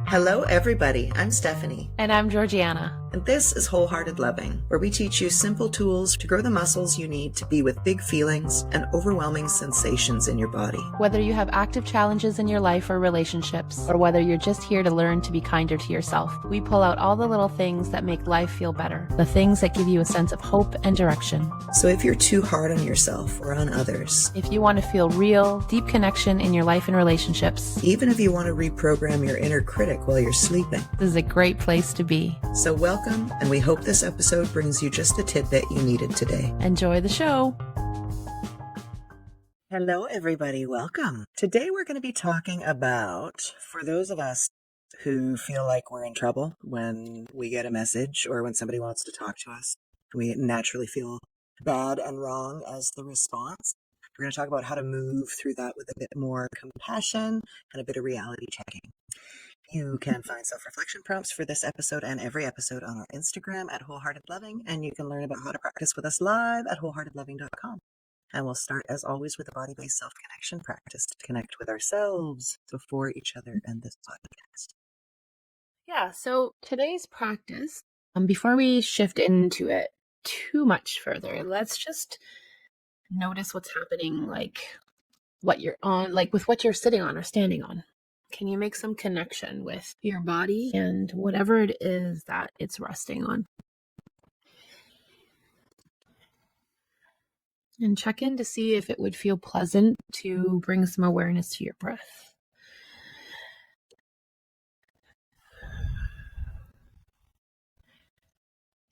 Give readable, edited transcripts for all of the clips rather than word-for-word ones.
Hello, everybody. I'm Stephanie. And I'm Georgianna. And this is Wholehearted Loving, where we teach you simple tools to grow the muscles you need to be with big feelings and overwhelming sensations in your body. Whether you have active challenges in your life or relationships, or whether you're just here to learn to be kinder to yourself, we pull out all the little things that make life feel better, the things that give you a sense of hope and direction. So if you're too hard on yourself or on others, if you want to feel real, deep connection in your life and relationships, even if you want to reprogram your inner critic while you're sleeping, this is a great place to be. So welcome, and we hope this episode brings you just the tidbit you needed today. Enjoy the show. Hello, everybody. Welcome. Today we're going to be talking about, for those of us who feel like we're in trouble when we get a message or when somebody wants to talk to us, we naturally feel bad and wrong as the response. We're going to talk about how to move through that with a bit more compassion and a bit of reality checking. You can find self-reflection prompts for this episode and every episode on our Instagram at Wholehearted Loving, and you can learn about how to practice with us live at wholeheartedloving.com. And we'll start, as always, with a body-based self-connection practice to connect with ourselves before each other and this podcast. Yeah, so today's practice, before we shift into it too much further, let's just notice what's happening, like what you're on, like with what you're sitting on or standing on. Can you make some connection with your body and whatever it is that it's resting on? And check in to see if it would feel pleasant to bring some awareness to your breath.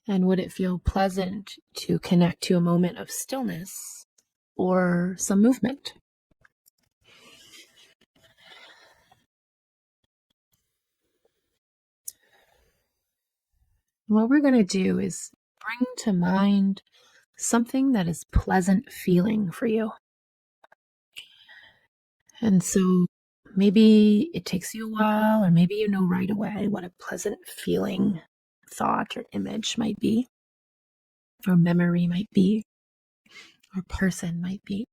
And would it feel pleasant to connect to a moment of stillness or some movement? What we're going to do is bring to mind something that is pleasant feeling for you. And so maybe it takes you a while, or maybe you know right away what a pleasant feeling thought or image might be, or memory might be, or person might be.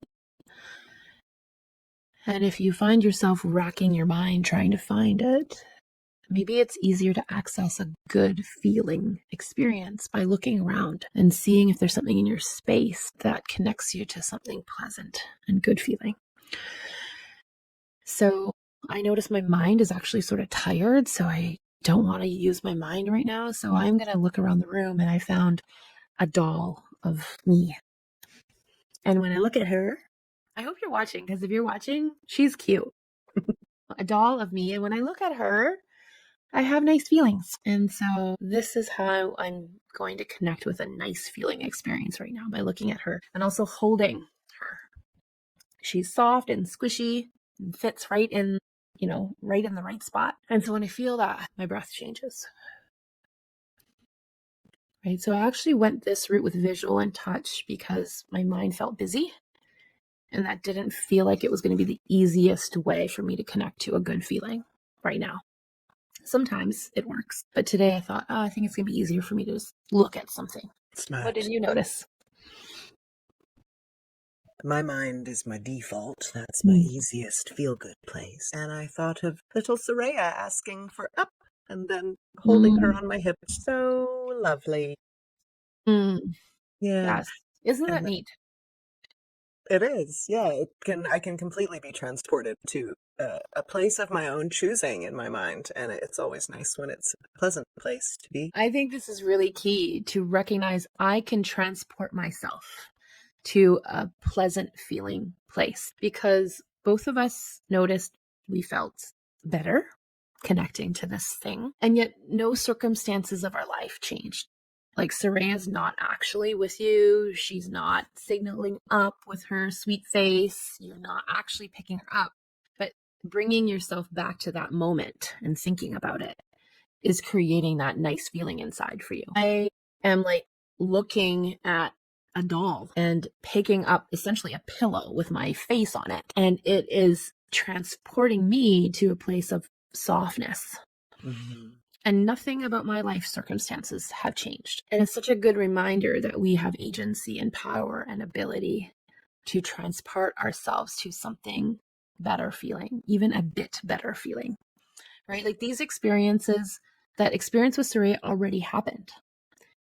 And if you find yourself racking your mind trying to find it, maybe it's easier to access a good feeling experience by looking around and seeing if there's something in your space that connects you to something pleasant and good feeling. So I notice my mind is actually sort of tired, so I don't want to use my mind right now. So I'm going to look around the room, and I found a doll of me. And when I look at her, I hope you're watching, because if you're watching, she's cute. A doll of me. And when I look at her, I have nice feelings. And so this is how I'm going to connect with a nice feeling experience right now, by looking at her and also holding her. She's soft and squishy and fits right in, right in the right spot. And so when I feel that, my breath changes. Right. So I actually went this route with visual and touch because my mind felt busy. And that didn't feel like it was going to be the easiest way for me to connect to a good feeling right now. Sometimes it works. But today I thought, I think it's going to be easier for me to just look at something. Smart. What did you notice? My mind is my default. That's my easiest feel-good place. And I thought of little Soraya asking for up and then holding her on my hip. So lovely. Yeah. Yes. Isn't that neat? It is. Yeah. I can completely be transported to a place of my own choosing in my mind. And it's always nice when it's a pleasant place to be. I think this is really key to recognize I can transport myself to a pleasant feeling place, because both of us noticed we felt better connecting to this thing, and yet no circumstances of our life changed. Like Soraya's not actually with you. She's not signaling up with her sweet face. You're not actually picking her up. But bringing yourself back to that moment and thinking about it is creating that nice feeling inside for you. I am like looking at a doll and picking up essentially a pillow with my face on it. And it is transporting me to a place of softness. Mm-hmm. And nothing about my life circumstances have changed. And it's such a good reminder that we have agency and power and ability to transport ourselves to something better feeling, even a bit better feeling. right? Like these experiences, that experience with Surya already happened.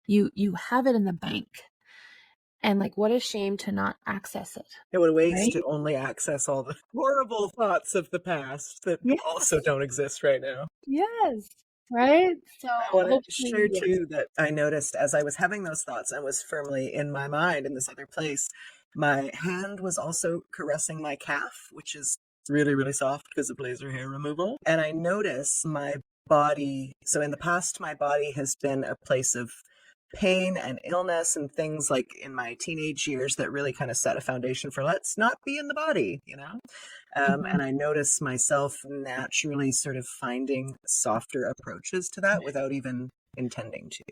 You have it in the bank. And like, what a shame to not access it, It would waste to right? only access all the horrible thoughts of the past that also Yes. don't exist right now. Yes. Right? So I want to hopefully, share yes. too that I noticed as I was having those thoughts and was firmly in my mind in this other place, my hand was also caressing my calf, which is really, really soft because of laser hair removal. And I notice my body. So in the past, my body has been a place of pain and illness and things like in my teenage years that really kind of set a foundation for let's not be in the body, you know? Mhm. And I notice myself naturally sort of finding softer approaches to that without even intending to.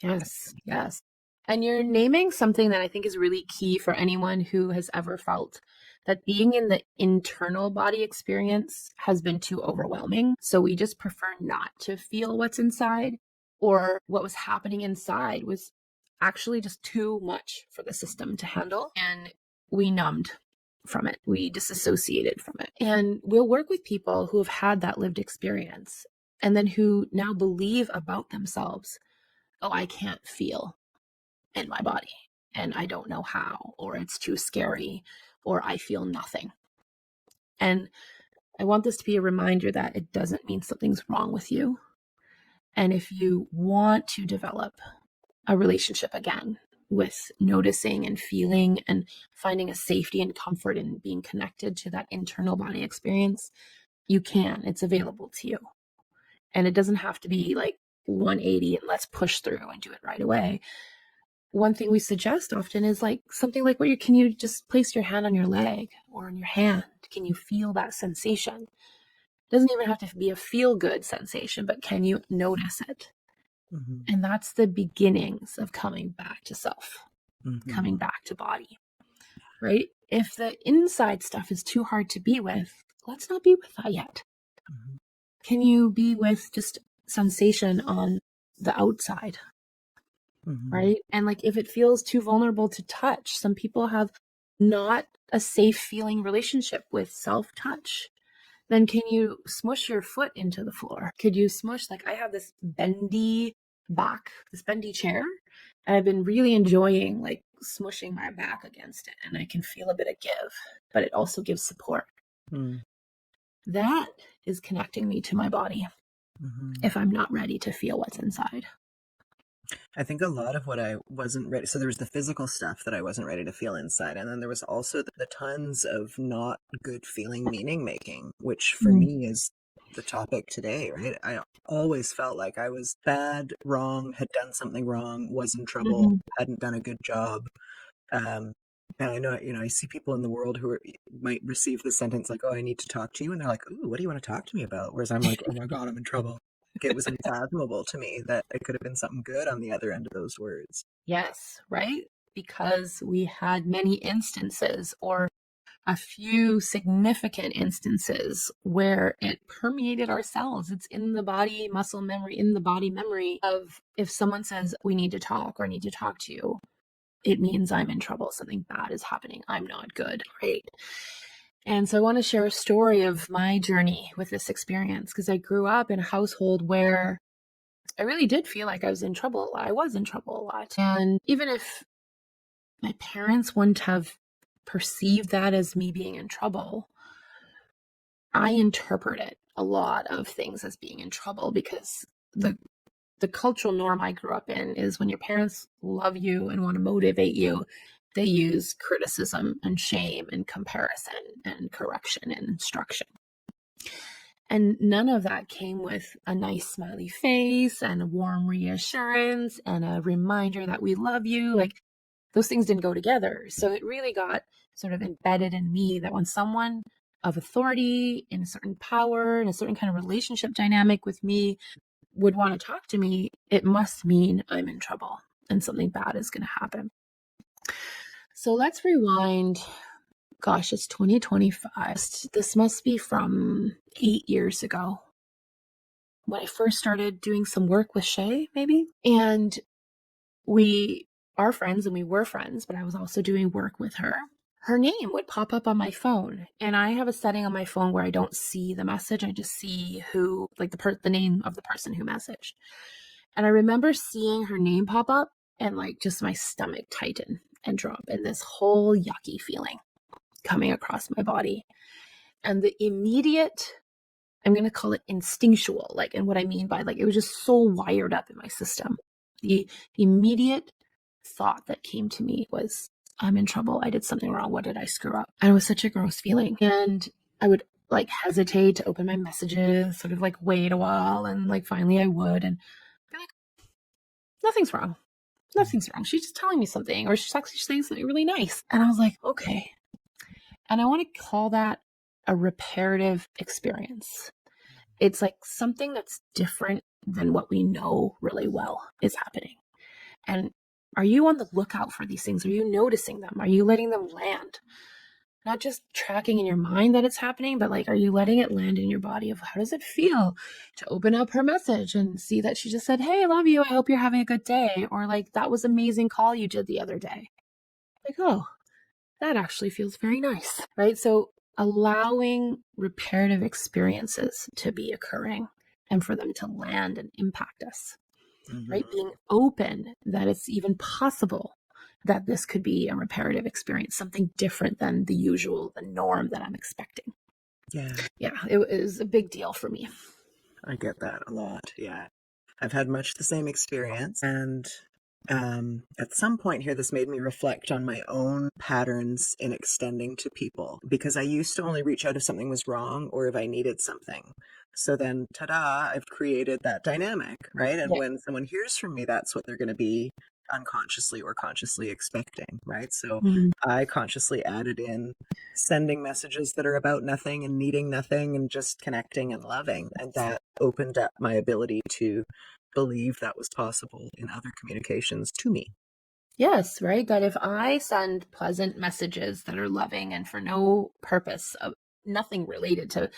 Yes. Yes. And you're naming something that I think is really key for anyone who has ever felt that being in the internal body experience has been too overwhelming. So we just prefer not to feel what's inside, or what was happening inside was actually just too much for the system to handle. And we numbed from it, we disassociated from it. And we'll work with people who have had that lived experience and then who now believe about themselves, oh, I can't feel in my body and I don't know how, or it's too scary, or I feel nothing. And I want this to be a reminder that it doesn't mean something's wrong with you. And if you want to develop a relationship again with noticing and feeling and finding a safety and comfort in being connected to that internal body experience, you can. It's available to you. And it doesn't have to be like 180 and let's push through and do it right away. One thing we suggest often is like something like, can you just place your hand on your leg or on your hand? Can you feel that sensation? It doesn't even have to be a feel good sensation, but can you notice it? Mm-hmm. And that's the beginnings of coming back to self, Mm-hmm. coming back to body, right? If the inside stuff is too hard to be with, let's not be with that yet. Mm-hmm. Can you be with just sensation on the outside? Mm-hmm. Right? And like if it feels too vulnerable to touch, some people have not a safe feeling relationship with self touch. Then can you smush your foot into the floor? Could you smush, like I have this bendy back, this bendy chair, and I've been really enjoying like smushing my back against it, and I can feel a bit of give, but it also gives support. Mm-hmm. That is connecting me to my body Mm-hmm. if I'm not ready to feel what's inside. I think a lot of what I wasn't ready, so there was the physical stuff that I wasn't ready to feel inside, and then there was also the tons of not good feeling meaning making, which for Mm. me is the topic today, right? I always felt like I was bad, wrong, had done something wrong, was in trouble, Mm-hmm. hadn't done a good job. Um, and I know, I see people in the world who might receive the sentence like, "Oh, I need to talk to you," and they're like, "Ooh, what do you want to talk to me about?" Whereas I'm like, "Oh my God, I'm in trouble." Like, it was unfathomable to me that it could have been something good on the other end of those words. Yes, right? Because we had many instances or a few significant instances where it permeated our cells. It's in the body muscle memory, in the body memory of if someone says, we need to talk or I need to talk to you, it means I'm in trouble. Something bad is happening. I'm not good, right? And so I want to share a story of my journey with this experience because I grew up in a household where I really did feel like I was in trouble a lot. I was in trouble a lot. And even if my parents wouldn't have perceived that as me being in trouble, I interpreted a lot of things as being in trouble because the the cultural norm I grew up in is when your parents love you and want to motivate you, they use criticism and shame and comparison and correction and instruction. And none of that came with a nice smiley face and a warm reassurance and a reminder that we love you. Like those things didn't go together. So it really got sort of embedded in me that when someone of authority in a certain power in a certain kind of relationship dynamic with me would want to talk to me, it must mean I'm in trouble and something bad is going to happen. So let's rewind. Gosh, it's 2025. This must be from 8 years ago when I first started doing some work with Shay, maybe. And we are friends and we were friends, but I was also doing work with her. her name would pop up on my phone. And I have a setting on my phone where I don't see the message. I just see who, like the name of the person who messaged. And I remember seeing her name pop up and like just my stomach tighten and drop and this whole yucky feeling coming across my body. And the immediate, I'm going to call it instinctual, like, and what I mean by like, it was just so wired up in my system. The immediate thought that came to me was, I'm in trouble. I did something wrong. What did I screw up? And it was such a gross feeling. And I would like hesitate to open my messages, sort of like wait a while. And like finally I would and be like, nothing's wrong. Nothing's wrong. She's just telling me something, or she's actually saying something really nice. And I was like, okay. And I want to call that a reparative experience. It's like something that's different than what we know really well is happening. And are you on the lookout for these things? Are you noticing them? Are you letting them land? Not just tracking in your mind that it's happening, but like, are you letting it land in your body of how does it feel to open up her message and see that she just said, hey, I love you. I hope you're having a good day. Or like, that was amazing call you did the other day. Like, oh, that actually feels very nice, right? So allowing reparative experiences to be occurring and for them to land and impact us, right? Mm-hmm. Being open that it's even possible that this could be a reparative experience, something different than the usual, the norm that I'm expecting. Yeah, Yeah, it was a big deal for me. I get that a lot. Yeah. I've had much the same experience. And at some point here, this made me reflect on my own patterns in extending to people because I used to only reach out if something was wrong or if I needed something. So then, ta da, I've created that dynamic, right? And Yeah. when someone hears from me, that's what they're going to be unconsciously or consciously expecting, right? So Mhm. I consciously added in sending messages that are about nothing and needing nothing and just connecting and loving. And that opened up my ability to believe that was possible in other communications to me. Yes, right. That if I send pleasant messages that are loving and for no purpose of nothing related to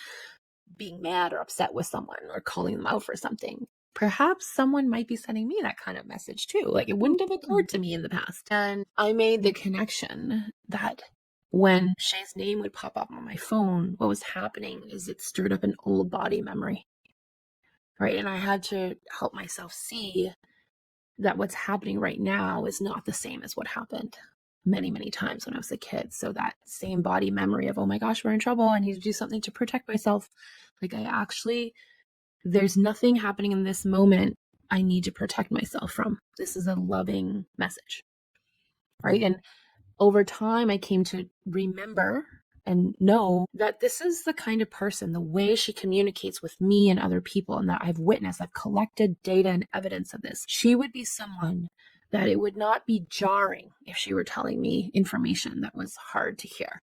being mad or upset with someone or calling them out for something, perhaps someone might be sending me that kind of message too. Like it wouldn't have occurred to me in the past. And I made the connection that when Shay's name would pop up on my phone, what was happening is it stirred up an old body memory, right? And I had to help myself see that what's happening right now is not the same as what happened many, many times when I was a kid. So that same body memory of, oh my gosh, we're in trouble. I need to do something to protect myself. Like I actually, there's nothing happening in this moment I need to protect myself from. This is a loving message, right? And over time, I came to remember and know that this is the kind of person, the way she communicates with me and other people, and that I've witnessed, I've collected data and evidence of this. She would be someone that it would not be jarring if she were telling me information that was hard to hear.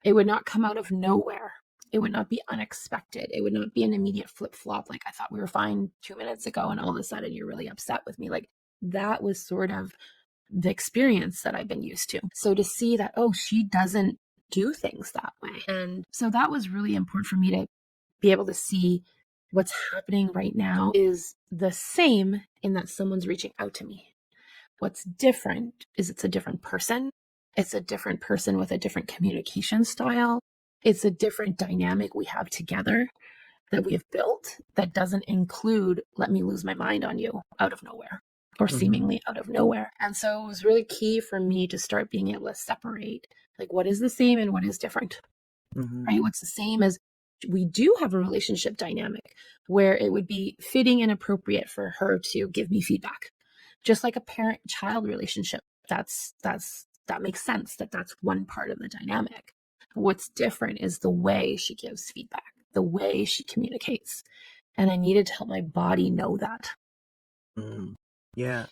It would not come out of nowhere. It would not be unexpected. It would not be an immediate flip flop. Like I thought we were fine 2 minutes ago, and all of a sudden you're really upset with me. Like that was sort of the experience that I've been used to. So to see that, oh, she doesn't do things that way. And so that was really important for me to be able to see what's happening right now is the same in that someone's reaching out to me. What's different is it's a different person. It's a different person with a different communication style. It's a different dynamic we have together that we have built that doesn't include, let me lose my mind on you out of nowhere or Mm-hmm. seemingly out of nowhere. And so it was really key for me to start being able to separate like what is the same and what is different, Mm-hmm. right? What's the same as we do have a relationship dynamic where it would be fitting and appropriate for her to give me feedback, just like a parent child relationship. That makes sense that that's one part of the dynamic. What's different is the way she gives feedback, the way she communicates. And I needed to help my body know that. Mm. Yeah.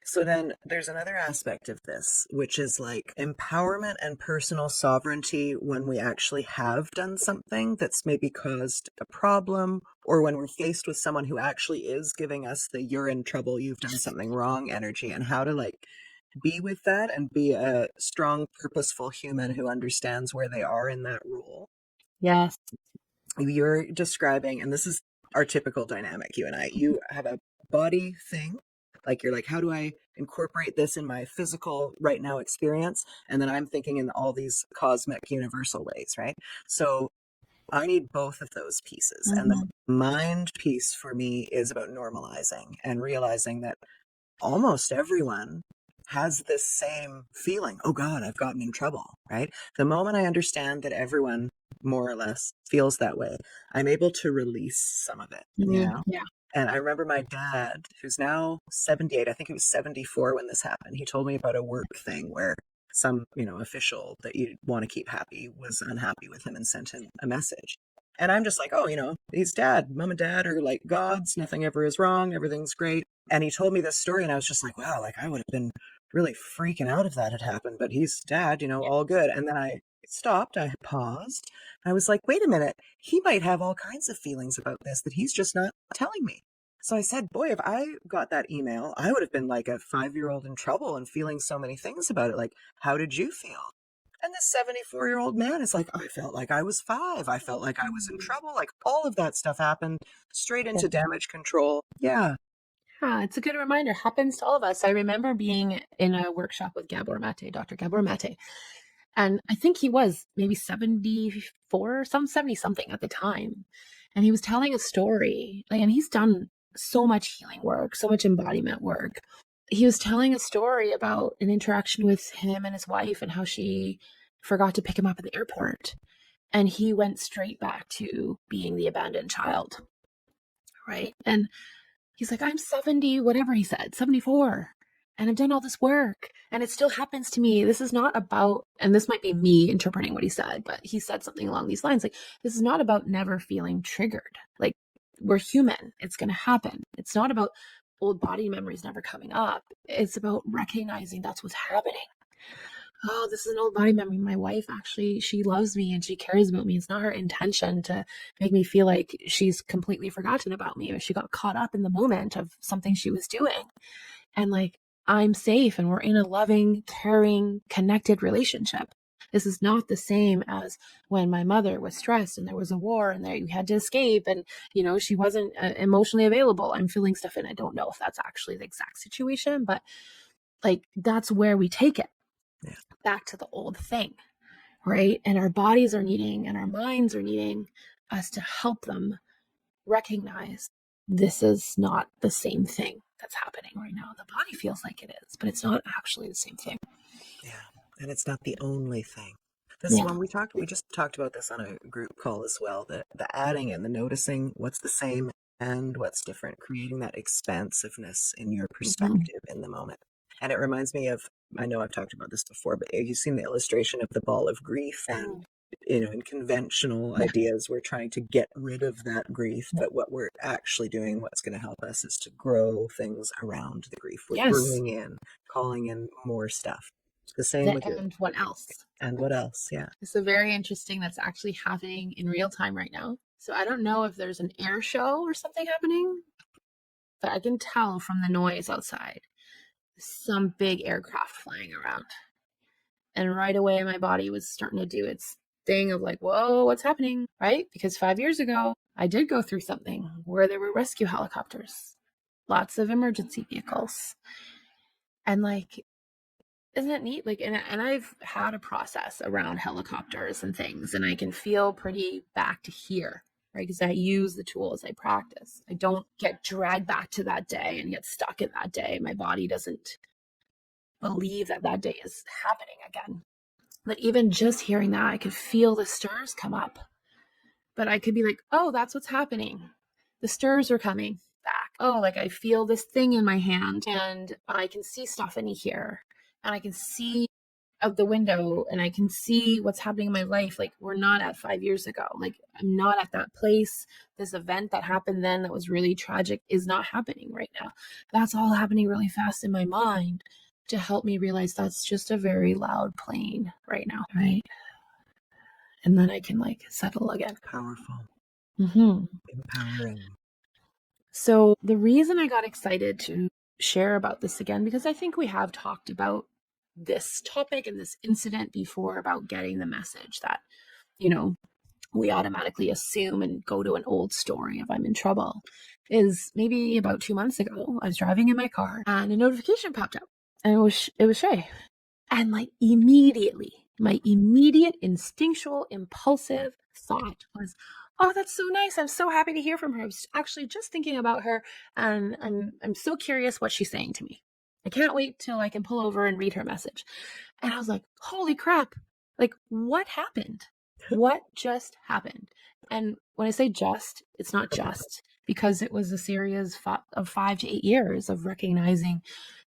So then there's another aspect of this, which is like empowerment and personal sovereignty when we actually have done something that's maybe caused a problem, or when we're faced with someone who actually is giving us the you're in trouble, you've done something wrong energy, and how to like be with that and be a strong, purposeful human who understands where they are in that role. Yes. You're describing, and this is our typical dynamic, you and I, you have a body thing Like, you're like, how do I incorporate this in my physical right now experience? And then I'm thinking in all these cosmic universal ways, right? So I need both of those pieces. And the Mhm. mind piece for me is about normalizing and realizing that almost everyone has this same feeling. Oh God, I've gotten in trouble, right? The moment I understand that everyone more or less feels that way, I'm able to release some of it, Yeah. And I remember my dad, who's now 78, I think he was 74 when this happened. He told me about a work thing where some, official that you want to keep happy was unhappy with him and sent him a message. And I'm just like, oh, he's dad. Mom and dad are like gods. Nothing ever is wrong. Everything's great. And he told me this story, and I was just like, wow, like I would have been really freaking out if that had happened. But he's dad, all good. And then I stopped. I paused. I was like, wait a minute. He might have all kinds of feelings about this that he's just not telling me. So I said, boy, if I got that email, I would have been like a 5-year-old in trouble and feeling so many things about it. Like, how did you feel? And this 74-year-old man is like, I felt like I was 5. I felt like I was in trouble. Like, all of that stuff happened straight into damage control. Yeah. Yeah, it's a good reminder. Happens to all of us. I remember being in a workshop with Gabor Mate, Dr. Gabor Mate, and I think he was maybe 74 or 70 something at the time. And he was telling a story, and he's done so much healing work, so much embodiment work. He was telling a story about an interaction with him and his wife and how she forgot to pick him up at the airport. And he went straight back to being the abandoned child. Right. And he's like, I'm 70, whatever he said, 74. And I've done all this work and it still happens to me. This is not about, and this might be me interpreting what he said, but he said something along these lines like, this is not about never feeling triggered. Like, we're human. It's going to happen. It's not about old body memories never coming up. It's about recognizing that's what's happening. Oh, this is an old body memory. My wife actually, she loves me and she cares about me. It's not her intention to make me feel like she's completely forgotten about me or she got caught up in the moment of something she was doing. And like, I'm safe and we're in a loving, caring, connected relationship. This is not the same as when my mother was stressed and there was a war and there you had to escape and, she wasn't emotionally available. I'm feeling stuff and I don't know if that's actually the exact situation, but like, that's where we take it Yeah. back to the old thing, right? And our bodies are needing and our minds are needing us to help them recognize this is not the same thing that's happening right now. The body feels like it is, but it's not actually the same thing. Yeah. And it's not the only thing. This Yeah. one we just talked about this on a group call as well. The adding and the noticing what's the same and what's different, creating that expansiveness in your Mm-hmm. perspective in the moment. And it reminds me of, I know I've talked about this before, but have you seen the illustration of the ball of grief? And in conventional Yeah. ideas, we're trying to get rid of that grief, Yeah. but what we're actually doing, what's going to help us, is to grow things around the grief. We're Yes. bringing in, calling in more stuff. The same The with your, and what else? and what else? Yeah. It's a very interesting that's actually happening in real time right now. So I don't know if there's an air show or something happening, but I can tell from the noise outside some big aircraft flying around. And right away, my body was starting to do its thing of like, whoa, what's happening? Right? Because 5 years ago, I did go through something where there were rescue helicopters, lots of emergency vehicles. And like, isn't it neat? Like, and I've had a process around helicopters and things, and I can feel pretty back to here, right? Because I use the tools, I practice. I don't get dragged back to that day and get stuck in that day. My body doesn't believe that that day is happening again. But even just hearing that, I could feel the stirs come up. But I could be like, oh, that's what's happening. The stirs are coming back. Oh, like I feel this thing in my hand and I can see stuff in here. And I can see out the window and I can see what's happening in my life. Like we're not at 5 years ago. Like I'm not at that place. This event that happened then that was really tragic is not happening right now. That's all happening really fast in my mind to help me realize that's just a very loud plane right now. Right. And then I can like settle again. Powerful. Mm-hmm. Empowering. So the reason I got excited to share about this again, because I think we have talked about this topic and this incident before about getting the message that, you know, we automatically assume and go to an old story of I'm in trouble, is maybe about 2 months ago, I was driving in my car and a notification popped up, and it was Shay. And like immediately, my immediate instinctual impulsive thought was, oh, that's so nice. I'm so happy to hear from her. I was actually just thinking about her, and I'm so curious what she's saying to me. I can't wait till I can pull over and read her message. And I was like, holy crap. Like, what happened? What just happened? And when I say just, it's not just, because it was a series of 5 to 8 years of recognizing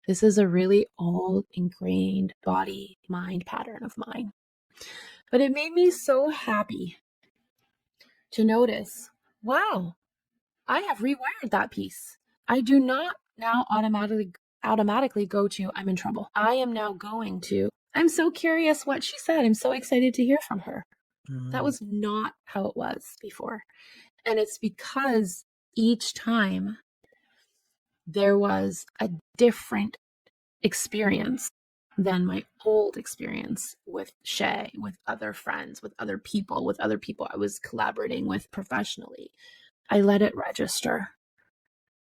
this is a really all ingrained body mind pattern of mine. But it made me so happy to notice, wow, I have rewired that piece. I do not now automatically go to I'm in trouble. I am now going to I'm so curious what she said. I'm so excited to hear from her. That was not how it was before. And it's because each time there was a different experience than my old experience with Shay, with other friends, with other people I was collaborating with professionally. I let it register,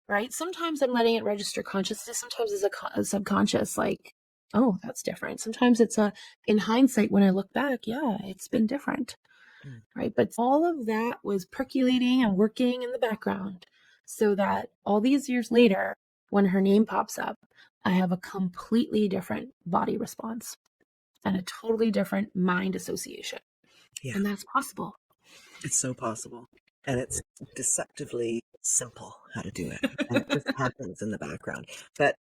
right? Sometimes I'm letting it register consciously. Sometimes it's a subconscious, like, oh, that's different. Sometimes it's in hindsight, when I look back, yeah, it's been different, right? But all of that was percolating and working in the background so that all these years later, when her name pops up, I have a completely different body response and a totally different mind association. Yeah. And that's possible. It's so possible. And it's deceptively simple how to do it. And it just happens in the background. But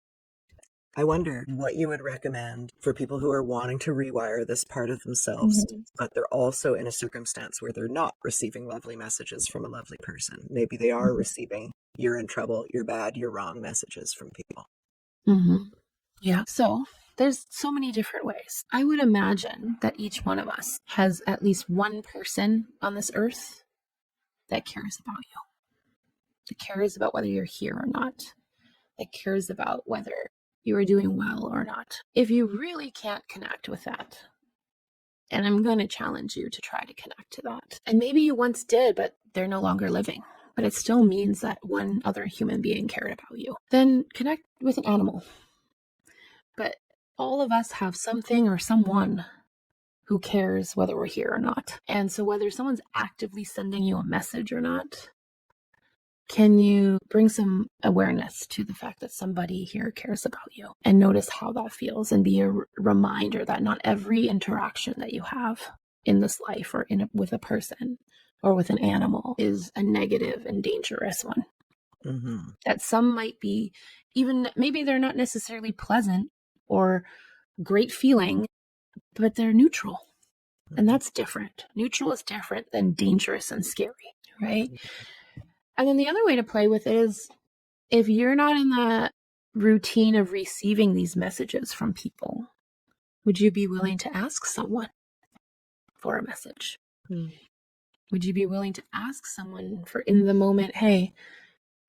I wonder what you would recommend for people who are wanting to rewire this part of themselves, but they're also in a circumstance where they're not receiving lovely messages from a lovely person. Maybe they are receiving you're in trouble, you're bad, you're wrong messages from people. Yeah. So there's so many different ways. I would imagine that each one of us has at least one person on this earth that cares about you, that cares about whether you're here or not, that cares about whether you are doing well or not. If you really can't connect with that, and I'm going to challenge you to try to connect to that. And maybe you once did, but they're no longer living. But it still means that one other human being cared about you. Then connect with an animal. But all of us have something or someone who cares whether we're here or not. And so whether someone's actively sending you a message or not, can you bring some awareness to the fact that somebody here cares about you and notice how that feels, and be a reminder that not every interaction that you have in this life or with a person or with an animal is a negative and dangerous one. That some might be, even maybe they're not necessarily pleasant or great feeling, but they're neutral. And that's different. Neutral is different than dangerous and scary, right? And then the other way to play with it is, if you're not in the routine of receiving these messages from people, would you be willing to ask someone for a message? Would you be willing to ask someone for, in the moment, hey,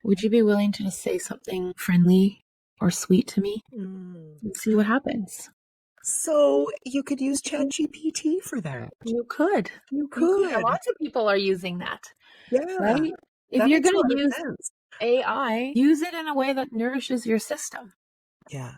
would you be willing to just say something friendly or sweet to me and see what happens? So you could use ChatGPT for that. You could. You could. Lots of people are using that. Yeah. Right? If That you're makes a going lot to of use sense. AI, use it in a way that nourishes your system. Yeah.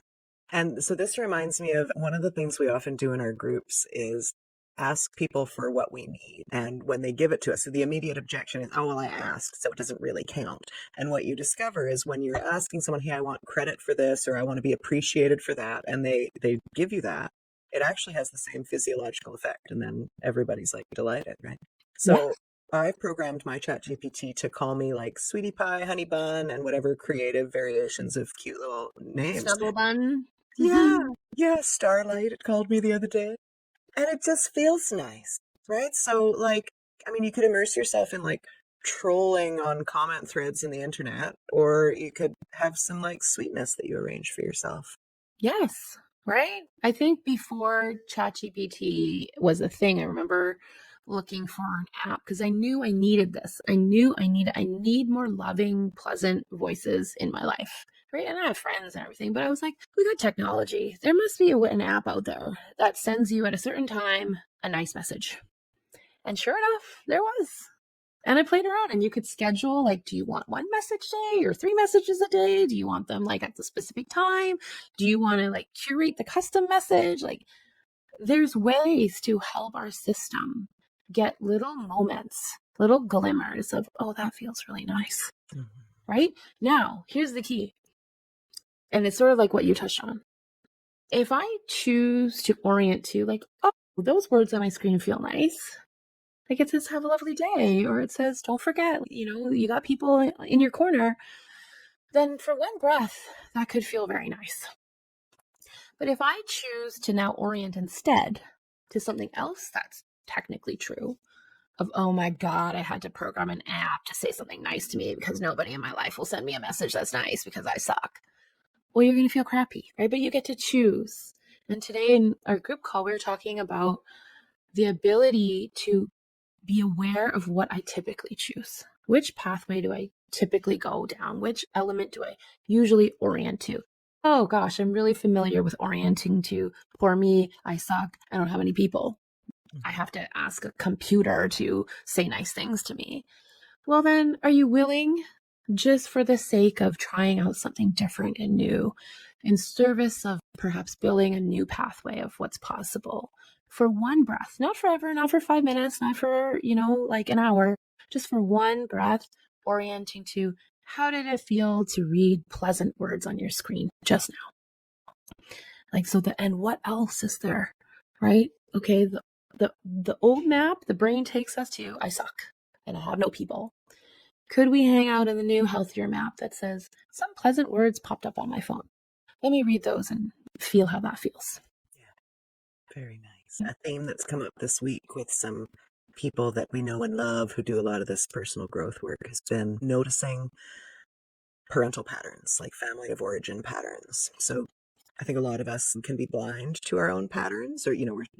And so this reminds me of one of the things we often do in our groups is ask people for what we need. And when they give it to us, so the immediate objection is, oh, well, I asked, so it doesn't really count. And what you discover is when you're asking someone, hey, I want credit for this, or I want to be appreciated for that, and they give you that, it actually has the same physiological effect. And then everybody's like delighted, right? So I've programmed my ChatGPT to call me like sweetie pie, honey bun, and whatever creative variations of cute little names. Snuggle bun. Yeah, Starlight, it called me the other day. And it just feels nice, right? So, like, I mean, you could immerse yourself in like trolling on comment threads in the internet, or you could have some like sweetness that you arrange for yourself. Yes, right? I think before ChatGPT was a thing, I remember looking for an app because I knew I needed this. I need more loving, pleasant voices in my life. Right? And I have friends and everything, but I was like, we got technology. There must be an app out there that sends you at a certain time a nice message. And sure enough, there was. And I played around, and you could schedule, like, do you want one message a day or 3 messages a day? Do you want them like at the specific time? Do you want to like curate the custom message? Like, there's ways to help our system get little moments, little glimmers of, oh, that feels really nice. Mm-hmm. Right? Now, here's the key. And it's sort of like what you touched on. If I choose to orient to like, oh, those words on my screen feel nice. Like it says, have a lovely day, or it says, don't forget, you got people in your corner. Then for one breath, that could feel very nice. But if I choose to now orient instead to something else that's technically true, of, oh my God, I had to program an app to say something nice to me because nobody in my life will send me a message that's nice because I suck. Well, you're going to feel crappy, right? But you get to choose. And today in our group call, we were talking about the ability to be aware of what I typically choose. Which pathway do I typically go down? Which element do I usually orient to? Oh gosh, I'm really familiar with orienting to, poor me, I suck, I don't have any people. I have to ask a computer to say nice things to me. Well then, are you willing, just for the sake of trying out something different and new, in service of perhaps building a new pathway of what's possible, for one breath, not forever, not for 5 minutes, not for, like an hour, just for one breath, orienting to, how did it feel to read pleasant words on your screen just now? Like, so and what else is there, right? Okay, the old map, the brain takes us to, I suck and I have no people. Could we hang out in the new, healthier map that says, some pleasant words popped up on my phone? Let me read those and feel how that feels. Yeah, very nice. A theme that's come up this week with some people that we know and love who do a lot of this personal growth work has been noticing parental patterns, like family of origin patterns. So I think a lot of us can be blind to our own patterns, or,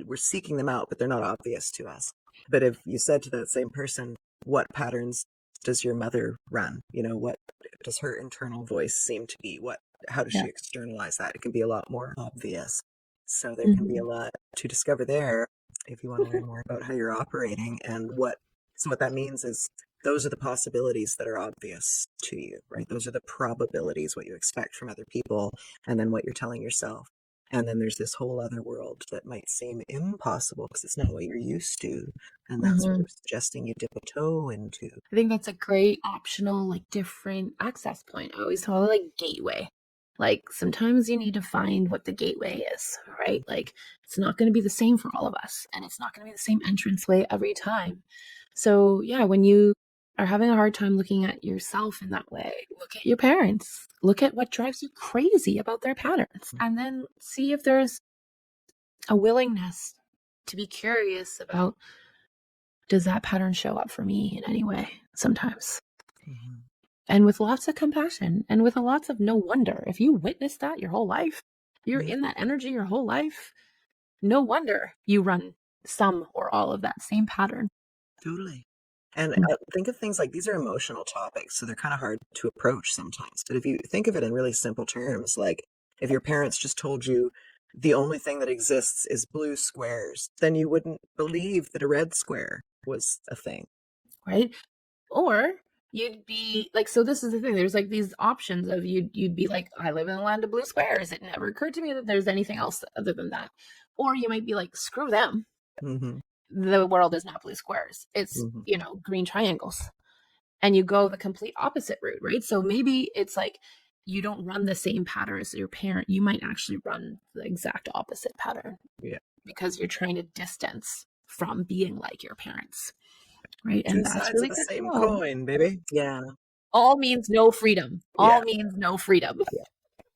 we're seeking them out, but they're not obvious to us. But if you said to that same person, what patterns does your mother run? What does her internal voice seem to be? How does she externalize that? It can be a lot more obvious. So there can be a lot to discover there if you want to learn more about how you're operating and what that means is those are the possibilities that are obvious to you, right? Those are the probabilities, what you expect from other people, and then what you're telling yourself. And then there's this whole other world that might seem impossible because it's not what you're used to. And that's what we're suggesting you dip a toe into. I think that's a great optional, like, different access point. I always call it like gateway. Like, sometimes you need to find what the gateway is, right? Like, it's not going to be the same for all of us, and it's not going to be the same entranceway every time. So yeah, when you are having a hard time looking at yourself in that way, look at your parents, look at what drives you crazy about their patterns, and then see if there's a willingness to be curious about, does that pattern show up for me in any way sometimes? Mm-hmm. And with lots of compassion and with lots of no wonder. If you witness that your whole life, you're in that energy your whole life, no wonder you run some or all of that same pattern. Totally. And think of things like, these are emotional topics, so they're kind of hard to approach sometimes. But if you think of it in really simple terms, like if your parents just told you the only thing that exists is blue squares, then you wouldn't believe that a red square was a thing. Right? Or you'd be like, so this is the thing, there's like these options of you'd be like, I live in the land of blue squares. It never occurred to me that there's anything else other than that. Or you might be like, screw them. Mm-hmm. The world is not blue squares. It's, green triangles. And you go the complete opposite route, right? So maybe it's like you don't run the same pattern as your parent. You might actually run the exact opposite pattern. Yeah. Because you're trying to distance from being like your parents. Right. And that's really the same coin, baby. Yeah. All means no freedom. All means no freedom.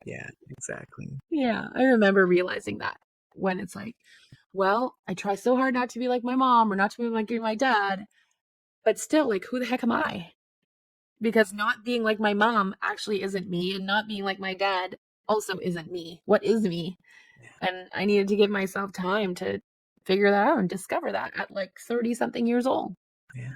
Yeah, exactly. Yeah. I remember realizing that when it's like, well, I try so hard not to be like my mom or not to be like my dad, but still, like, who the heck am I? Because not being like my mom actually isn't me, and not being like my dad also isn't me. What is me? Yeah. And I needed to give myself time to figure that out and discover that at like 30-something years old. Yeah.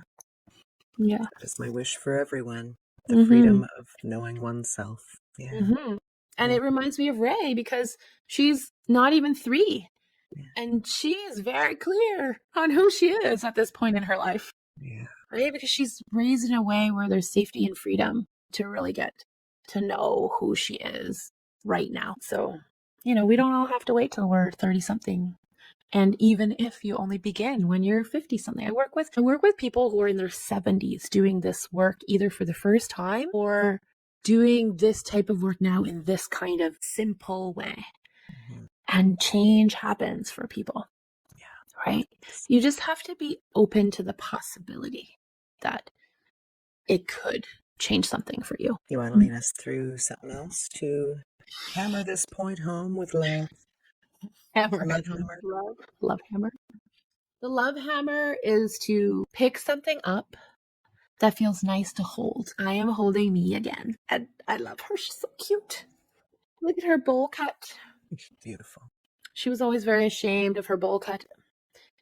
Yeah. That's my wish for everyone. The freedom of knowing oneself. Yeah. And it reminds me of Ray, because she's not even 3. Yeah. And she is very clear on who she is at this point in her life, Yeah. right? Because she's raised in a way where there's safety and freedom to really get to know who she is right now. So, we don't all have to wait till we're 30 something. And even if you only begin when you're 50 something, I work with people who are in their 70s doing this work either for the first time or doing this type of work now in this kind of simple way. Mm-hmm. And change happens for people. Yeah. Right? You just have to be open to the possibility that it could change something for you. You want to lead us through something else to hammer this point home with love? Hammer. Love hammer. Love hammer. The love hammer is to pick something up that feels nice to hold. I am holding me again. And I love her. She's so cute. Look at her bowl cut. Beautiful. She was always very ashamed of her bowl cut.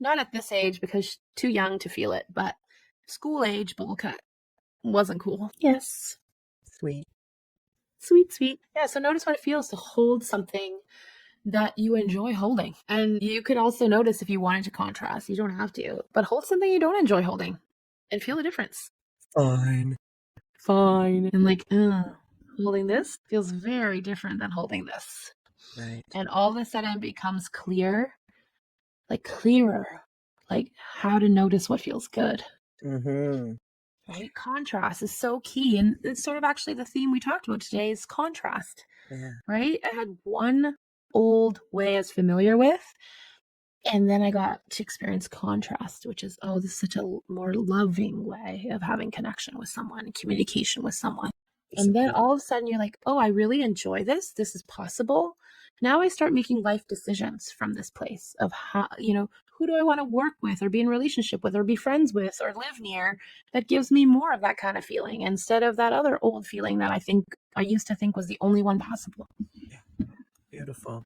Not at this age because she's too young to feel it, but school age bowl cut wasn't cool. Yes. Sweet. Sweet, sweet. Yeah, so notice what it feels to hold something that you enjoy holding. And you could also notice if you wanted to contrast. You don't have to, but hold something you don't enjoy holding and feel the difference. Fine. And like, holding this feels very different than holding this. Right. And all of a sudden it becomes clearer, like how to notice what feels good. Mm-hmm. Right? Contrast is so key. And it's sort of actually the theme we talked about today is contrast. Yeah. Right? I had one old way I was familiar with, and then I got to experience contrast, which is, this is such a more loving way of having connection with someone, communication with someone. And then all of a sudden you're like, I really enjoy this. This is possible. Now I start making life decisions from this place of how, who do I want to work with or be in relationship with or be friends with or live near that gives me more of that kind of feeling instead of that other old feeling that I used to think was the only one possible. Yeah. Beautiful.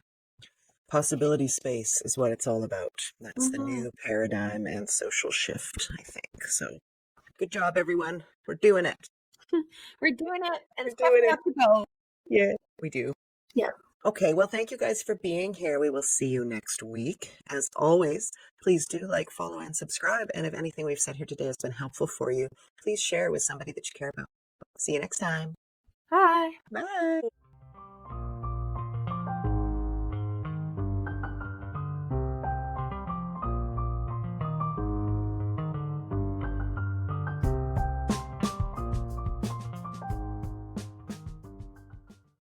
Possibility space is what it's all about. That's the new paradigm and social shift, I think. So good job, everyone. We're doing it. We're doing it, and We're it's tough doing it. enough to go. Yeah, we do. Yeah. Okay, well, thank you guys for being here. We will see you next week. As always, please do like, follow, and subscribe. And if anything we've said here today has been helpful for you, please share with somebody that you care about. See you next time. Bye. Bye.